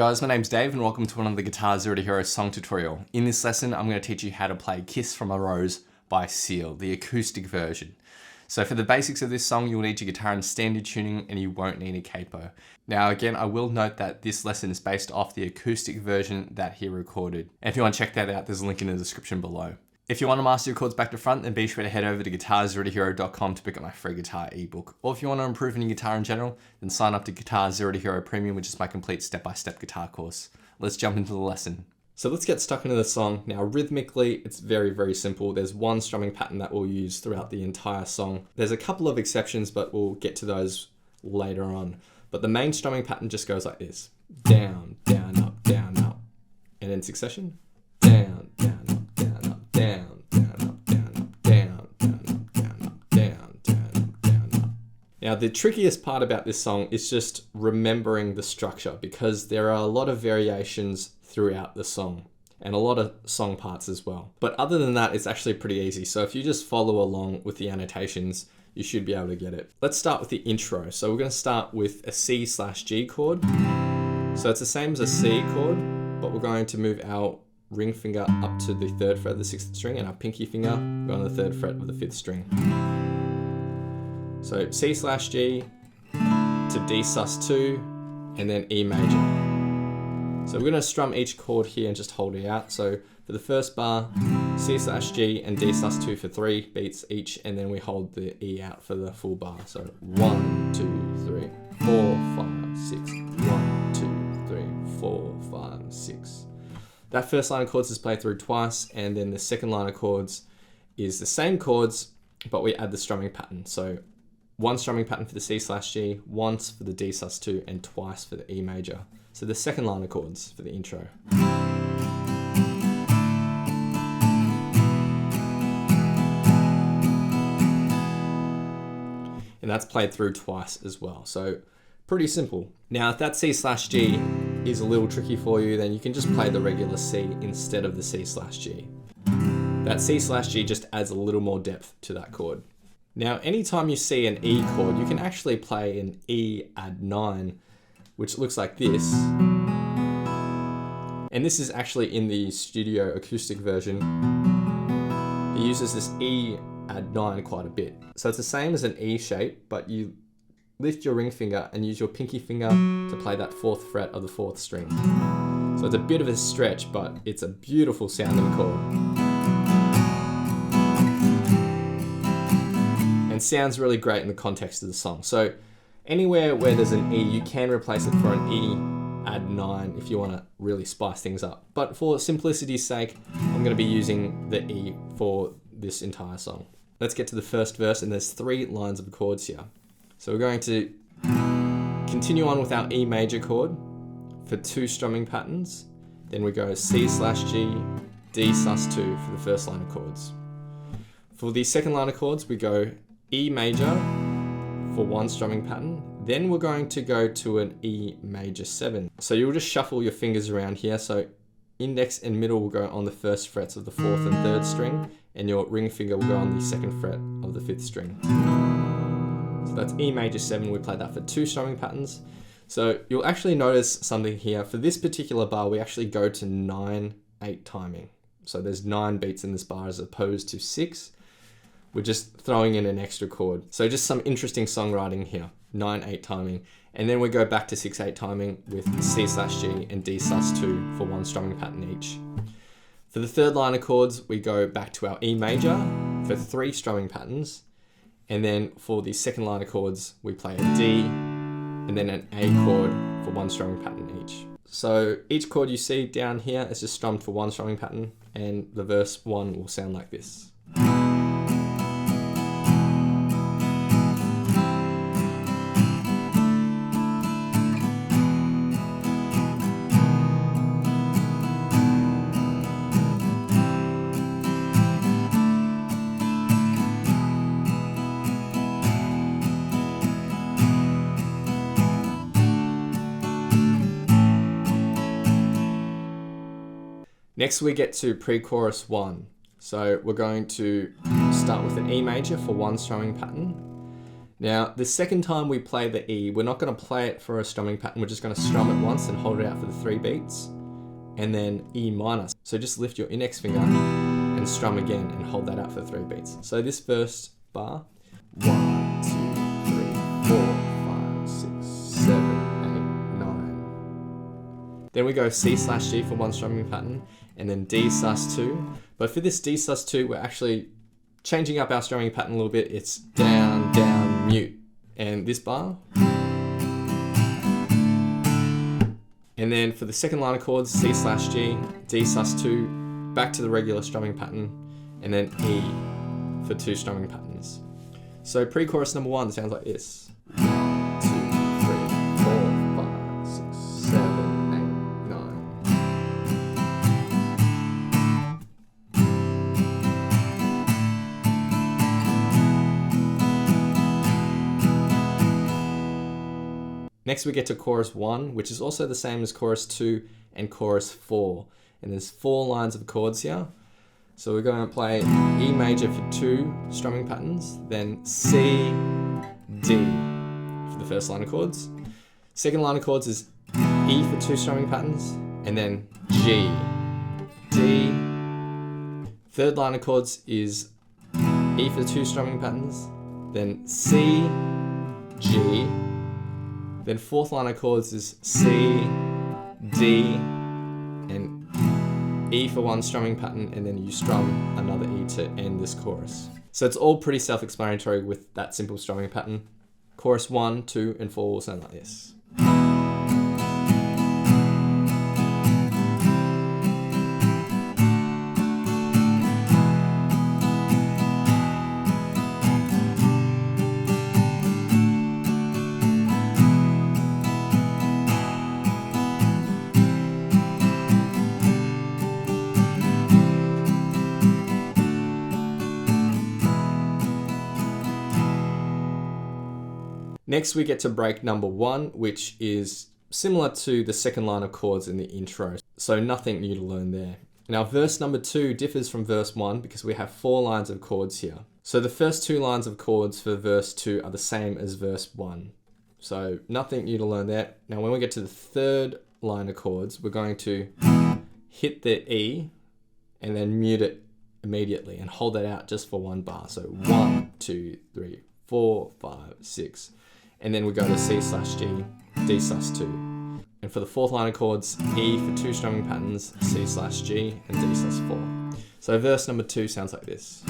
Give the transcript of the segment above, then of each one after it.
guys, my name's Dave and welcome to another Guitar Zero to Hero song tutorial. In this lesson, I'm going to teach you how to play Kiss from a Rose by Seal, the acoustic version. So for the basics of this song, you'll need your guitar in standard tuning and you won't need a capo. Now again, I will note that this lesson is based off the acoustic version that he recorded. And if you want to check that out, there's a link in the description below. If you want to master your chords back to front, then be sure to head over to guitarzerotohero.com to pick up my free guitar ebook. Or if you want to improve in your guitar in general, then sign up to GZ2H Premium, which is my complete step-by-step guitar course. Let's jump into the lesson. So let's get stuck into the song. Now rhythmically, it's very, very simple. There's one strumming pattern that we'll use throughout the entire song. There's a couple of exceptions, but we'll get to those later on. But the main strumming pattern just goes like this. Down, down, up, down, up. And in succession, down, down, up, down, up, down, down, up, down, up, down, down, up, down, up, down, down, up, down, up. Now the trickiest part about this song is just remembering the structure because there are a lot of variations throughout the song and a lot of song parts as well. But other than that, it's actually pretty easy. So if you just follow along with the annotations, you should be able to get it. Let's start with the intro. So we're going to start with a C/G chord. So it's the same as a C chord, but we're going to move our ring finger up to the 3rd fret of the 6th string and our pinky finger go on the 3rd fret of the 5th string. So C/G to D sus2 and then E major. So we're going to strum each chord here and just hold it out. So for the first bar, C/G and D sus2 for 3 beats each, and then we hold the E out for the full bar. So 1, 2, 3, 4, 5, 6. 1, 2, 3, 4, 5, 6. That first line of chords is played through twice, and then the second line of chords is the same chords, but we add the strumming pattern. So one strumming pattern for the C/G, once for the D sus2, and twice for the E major. So the second line of chords for the intro. And that's played through twice as well. So pretty simple. Now, if that C/G is a little tricky for you, then you can just play the regular C instead of the C/G. That C/G just adds a little more depth to that chord. Now, anytime you see an E chord, you can actually play an E add 9, which looks like this. And this is actually in the studio acoustic version. He uses this E add 9 quite a bit. So it's the same as an E shape, but you lift your ring finger and use your pinky finger to play that 4th fret of the 4th string. So it's a bit of a stretch, but it's a beautiful sounding chord. And sounds really great in the context of the song. So anywhere where there's an E, you can replace it for an E add 9 if you want to really spice things up. But for simplicity's sake, I'm going to be using the E for this entire song. Let's get to the first verse, and there's 3 lines of chords here. So we're going to continue on with our E major chord for 2 strumming patterns. Then we go C/G, D sus2 for the first line of chords. For the second line of chords, we go E major for 1 strumming pattern. Then we're going to go to an E major 7. So you'll just shuffle your fingers around here. So index and middle will go on the 1st frets of the 4th and 3rd string, and your ring finger will go on the 2nd fret of the 5th string. So that's E major 7. We played that for 2 strumming patterns. So you'll actually notice something here. For this particular bar, we actually go to 9/8 timing. So there's 9 beats in this bar as opposed to 6. We're just throwing in an extra chord. So just some interesting songwriting here. 9/8 timing. And then we go back to 6/8 timing with C/G and D sus2 for 1 strumming pattern each. For the third line of chords, we go back to our E major for 3 strumming patterns. And then for the second line of chords, we play a D and then an A chord for 1 strumming pattern each. So each chord you see down here is just strummed for 1 strumming pattern, and the verse 1 will sound like this. Next we get to pre-chorus 1. So we're going to start with an E major for 1 strumming pattern. Now, the second time we play the E, we're not going to play it for a strumming pattern. We're just going to strum it once and hold it out for the 3 beats, and then E minor. So just lift your index finger and strum again and hold that out for 3 beats. So this first bar, 1, 2, 3, 4, 5, 6, 7, 8, 9. Then we go C/G for one strumming pattern, and then D sus2. But for this D sus2, we're actually changing up our strumming pattern a little bit. It's down, down, mute. And this bar. And then for the second line of chords, C/G, D sus2, back to the regular strumming pattern, and then E for 2 strumming patterns. So pre-chorus number 1 sounds like this. 1, 2, 3, 4, 5, 6, 7, 8, 9. Next we get to chorus 1, which is also the same as chorus 2 and chorus 4. And there's 4 lines of chords here. So we're going to play E major for 2 strumming patterns, then C, D for the first line of chords. Second line of chords is E for 2 strumming patterns, and then G, D. Third line of chords is E for 2 strumming patterns, then C, G. Then fourth line of chords is C, D, and E for 1 strumming pattern, and then you strum another E to end this chorus. So it's all pretty self-explanatory with that simple strumming pattern. Chorus 1, 2, and 4 will sound like this. Next we get to break number 1, which is similar to the second line of chords in the intro. So nothing new to learn there. Now verse number 2 differs from verse 1 because we have 4 lines of chords here. So the first 2 lines of chords for verse 2 are the same as verse 1. So nothing new to learn there. Now when we get to the third line of chords, we're going to hit the E and then mute it immediately and hold that out just for 1 bar. So 1, 2, 3, 4, 5, 6. And then we go to C/G, D sus2. And for the fourth line of chords, E for 2 strumming patterns, C/G, and D sus4. So verse number 2 sounds like this.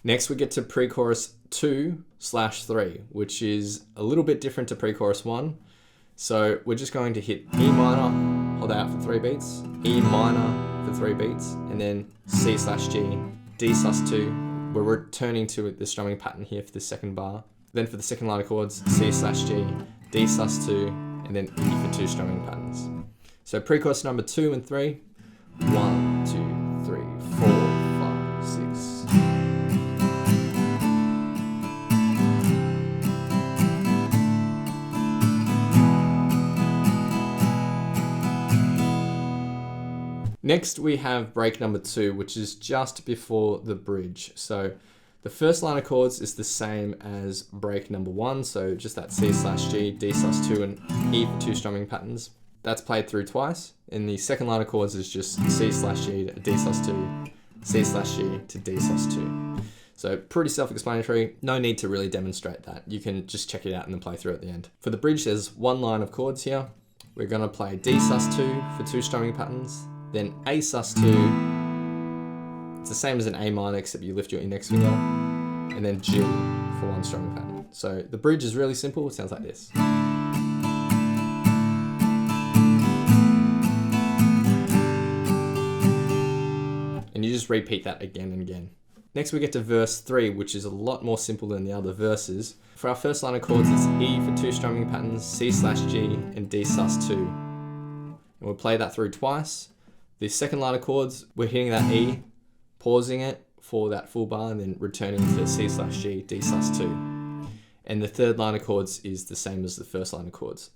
Next we get to pre-chorus 2/3, which is a little bit different to pre-chorus 1. So we're just going to hit E minor, hold out for 3 beats, E minor for 3 beats, and then C/G, D sus2. We're returning to the strumming pattern here for the second bar. Then for the second line of chords, C/G, D sus2, and then E for 2 strumming patterns. So pre-chorus number 2 and 3, 1, 2, 3, 4, 5, 6. Next we have break number 2, which is just before the bridge. So the first line of chords is the same as break number 1, so just that C/G, D sus2, and E for 2 strumming patterns. That's played through twice. And the second line of chords is just C/G to D sus2, C/G to D sus2. So pretty self-explanatory, no need to really demonstrate that. You can just check it out and then play through at the end. For the bridge, there's 1 line of chords here. We're gonna play D sus2 for 2 strumming patterns, then A sus2, it's the same as an A minor except you lift your index finger, and then G for 1 strumming pattern. So the bridge is really simple, it sounds like this. And you just repeat that again and again. Next we get to verse 3, which is a lot more simple than the other verses. For our first line of chords, it's E for 2 strumming patterns, C/G, and D sus2. And we'll play that through twice. The second line of chords, we're hitting that E, pausing it for that full bar, and then returning to C/G, D sus2. And the third line of chords is the same as the first line of chords.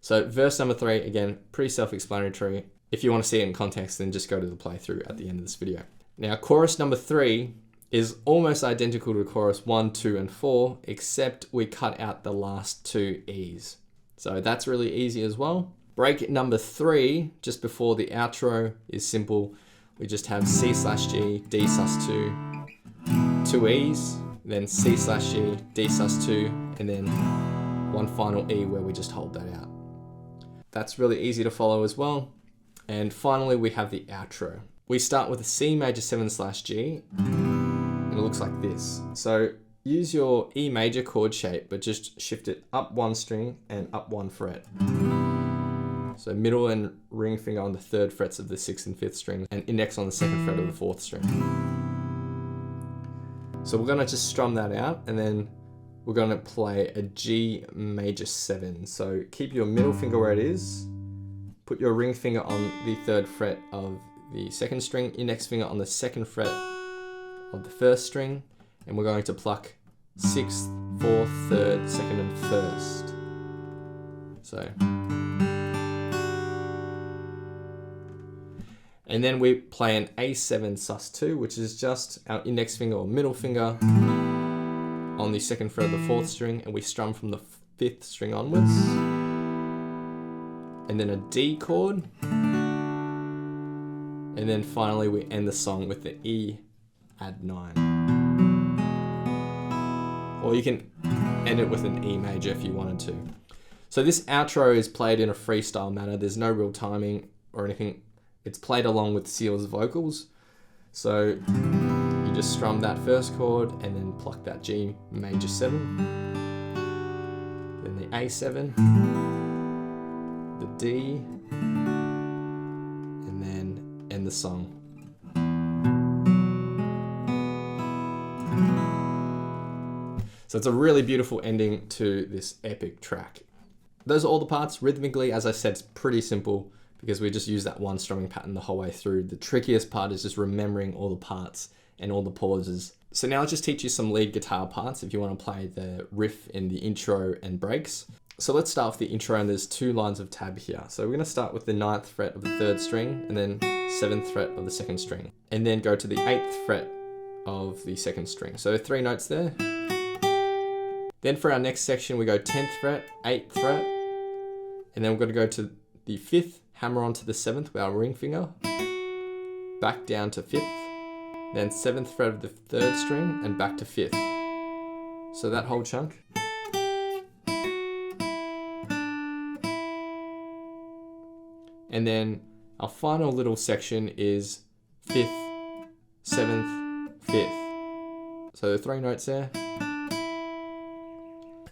So verse number 3, again, pretty self-explanatory. If you want to see it in context, then just go to the playthrough at the end of this video. Now, chorus number 3 is almost identical to chorus 1, 2, and 4, except we cut out the last 2 E's. So that's really easy as well. Break number 3, just before the outro, is simple. We just have C/G, D sus2, 2 E's, then C/G, D sus2, and then one final E where we just hold that out. That's really easy to follow as well. And finally, we have the outro. We start with a C major 7/G, and it looks like this. So use your E major chord shape, but just shift it up 1 string and up 1 fret. So middle and ring finger on the 3rd frets of the 6th and 5th strings, and index on the 2nd fret of the 4th string. So we're gonna just strum that out, and then we're gonna play a G major 7. So keep your middle finger where it is, put your ring finger on the 3rd fret of the 2nd string, index finger on the 2nd fret of the 1st string, and we're going to pluck 6th, 4th, 3rd, 2nd, and 1st. So. And then we play an A7 sus2, which is just our index finger or middle finger on the 2nd fret of the 4th string, and we strum from the 5th string onwards. And then a D chord. And then finally we end the song with the E add 9. Or you can end it with an E major if you wanted to. So this outro is played in a freestyle manner. There's no real timing or anything. It's played along with Seal's vocals. So you just strum that first chord and then pluck that G major 7. Then the A7, the D, and then end the song. So it's a really beautiful ending to this epic track. Those are all the parts. Rhythmically, as I said, it's pretty simple because we just use that 1 strumming pattern the whole way through. The trickiest part is just remembering all the parts and all the pauses. So now I'll just teach you some lead guitar parts if you want to play the riff in the intro and breaks. So let's start with the intro, and there's 2 lines of tab here. So we're going to start with the 9th fret of the 3rd string, and then 7th fret of the 2nd string, and then go to the 8th fret of the 2nd string. So 3 notes there. Then for our next section, we go 10th fret, 8th fret, and then we're going to go to the 5th, hammer onto the 7th with our ring finger, back down to 5th, then 7th fret of the 3rd string, and back to 5th. So that whole chunk. And then our final little section is 5th, 7th, 5th. So 3 notes there.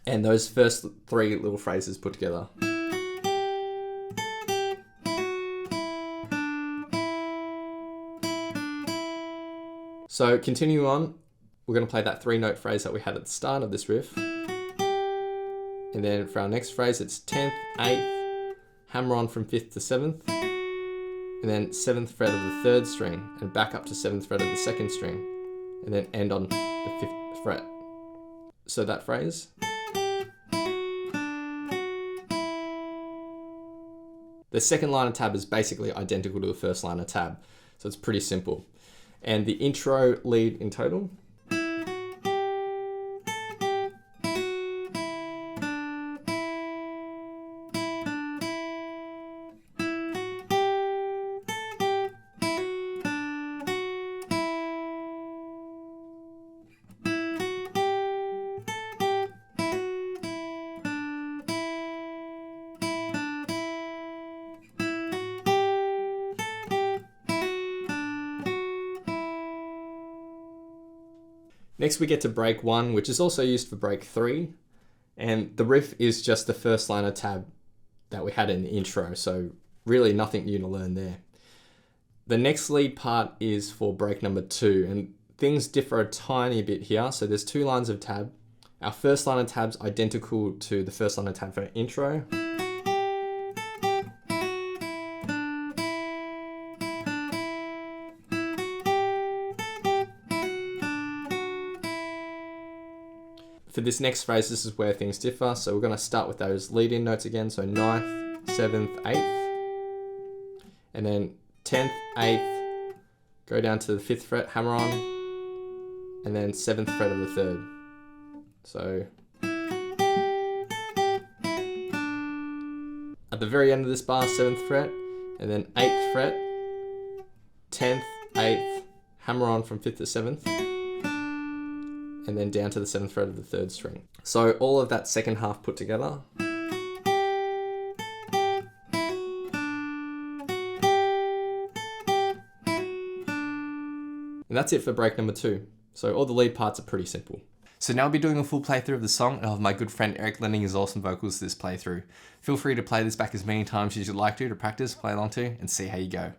And those first 3 little phrases put together. So continue on, we're going to play that 3-note phrase that we had at the start of this riff. And then for our next phrase, it's 10th, 8th, hammer on from 5th to 7th, and then 7th fret of the 3rd string, and back up to 7th fret of the 2nd string, and then end on the 5th fret. So that phrase. The second line of tab is basically identical to the first line of tab, so it's pretty simple. And the intro lead in total. Next we get to break 1, which is also used for break 3. And the riff is just the first line of tab that we had in the intro, so really nothing new to learn there. The next lead part is for break number 2, and things differ a tiny bit here. So there's 2 lines of tab. Our first line of tab's identical to the first line of tab for intro. For this next phrase, this is where things differ. So we're going to start with those lead-in notes again. So 9th, 7th, 8th, and then 10th, 8th, go down to the 5th fret, hammer on, and then 7th fret of the 3rd. So at the very end of this bar, 7th fret, and then 8th fret, 10th, 8th, hammer on from 5th to 7th, and then down to the 7th fret of the 3rd string. So all of that second half put together. And that's it for break number 2. So all the lead parts are pretty simple. So now I'll be doing a full playthrough of the song, and I'll have my good friend Eric lending his awesome vocals to this playthrough. Feel free to play this back as many times as you'd like to practice, play along to, and see how you go.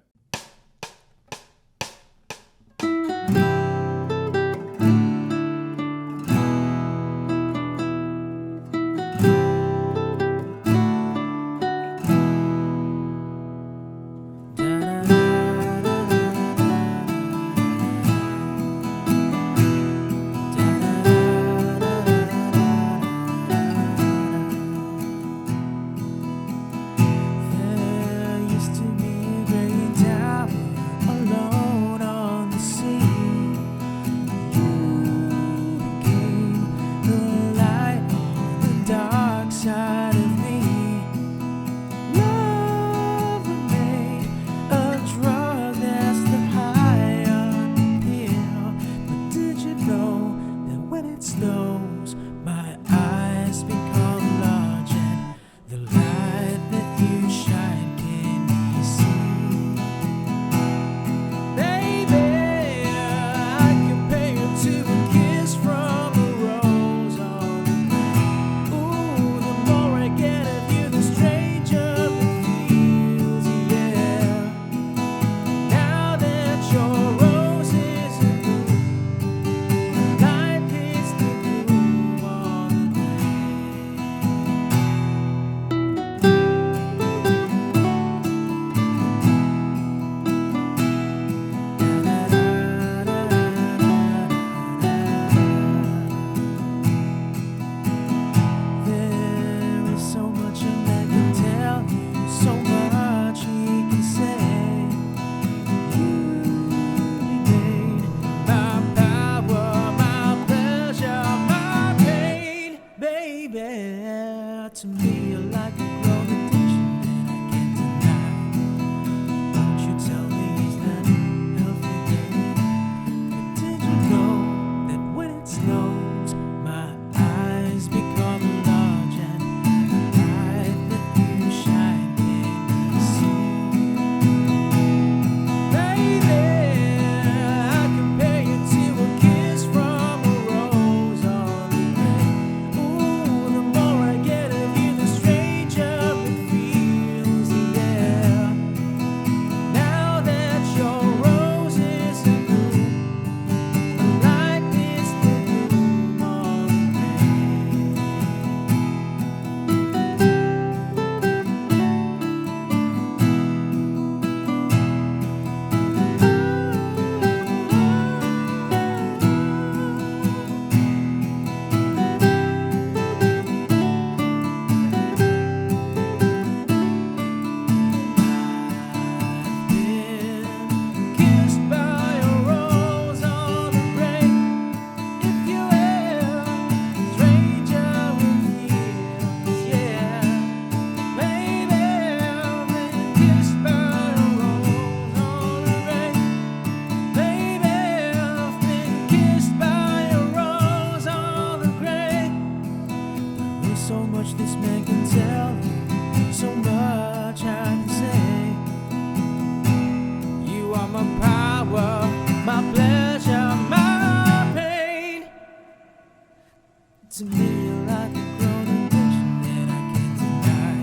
To me, you're like a grown addiction that I can't deny.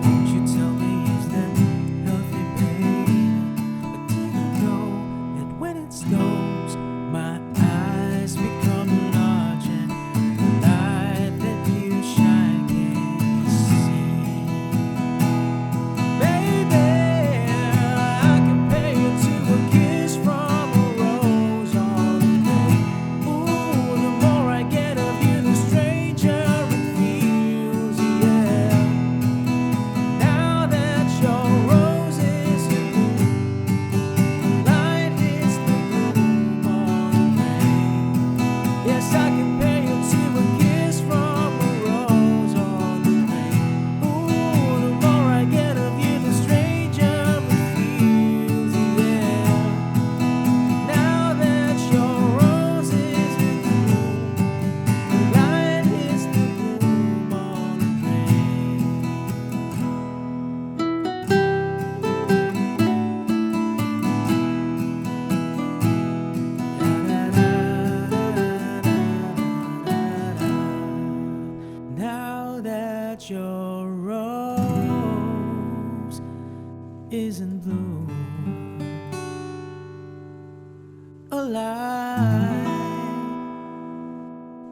Won't you tell me, is that healthy, babe? But do you know that when it snows,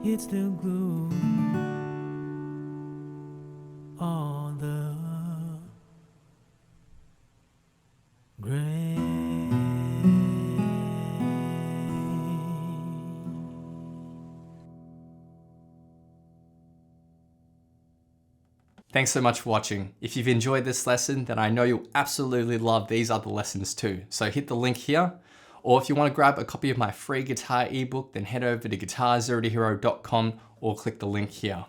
it's the glue on the grave. Thanks so much for watching. If you've enjoyed this lesson, then I know you'll absolutely love these other lessons too. So hit the link here, or if you want to grab a copy of my free guitar ebook, then head over to guitarzerotohero.com or click the link here.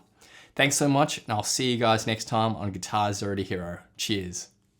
Thanks so much, and I'll see you guys next time on Guitar Zero to Hero. Cheers.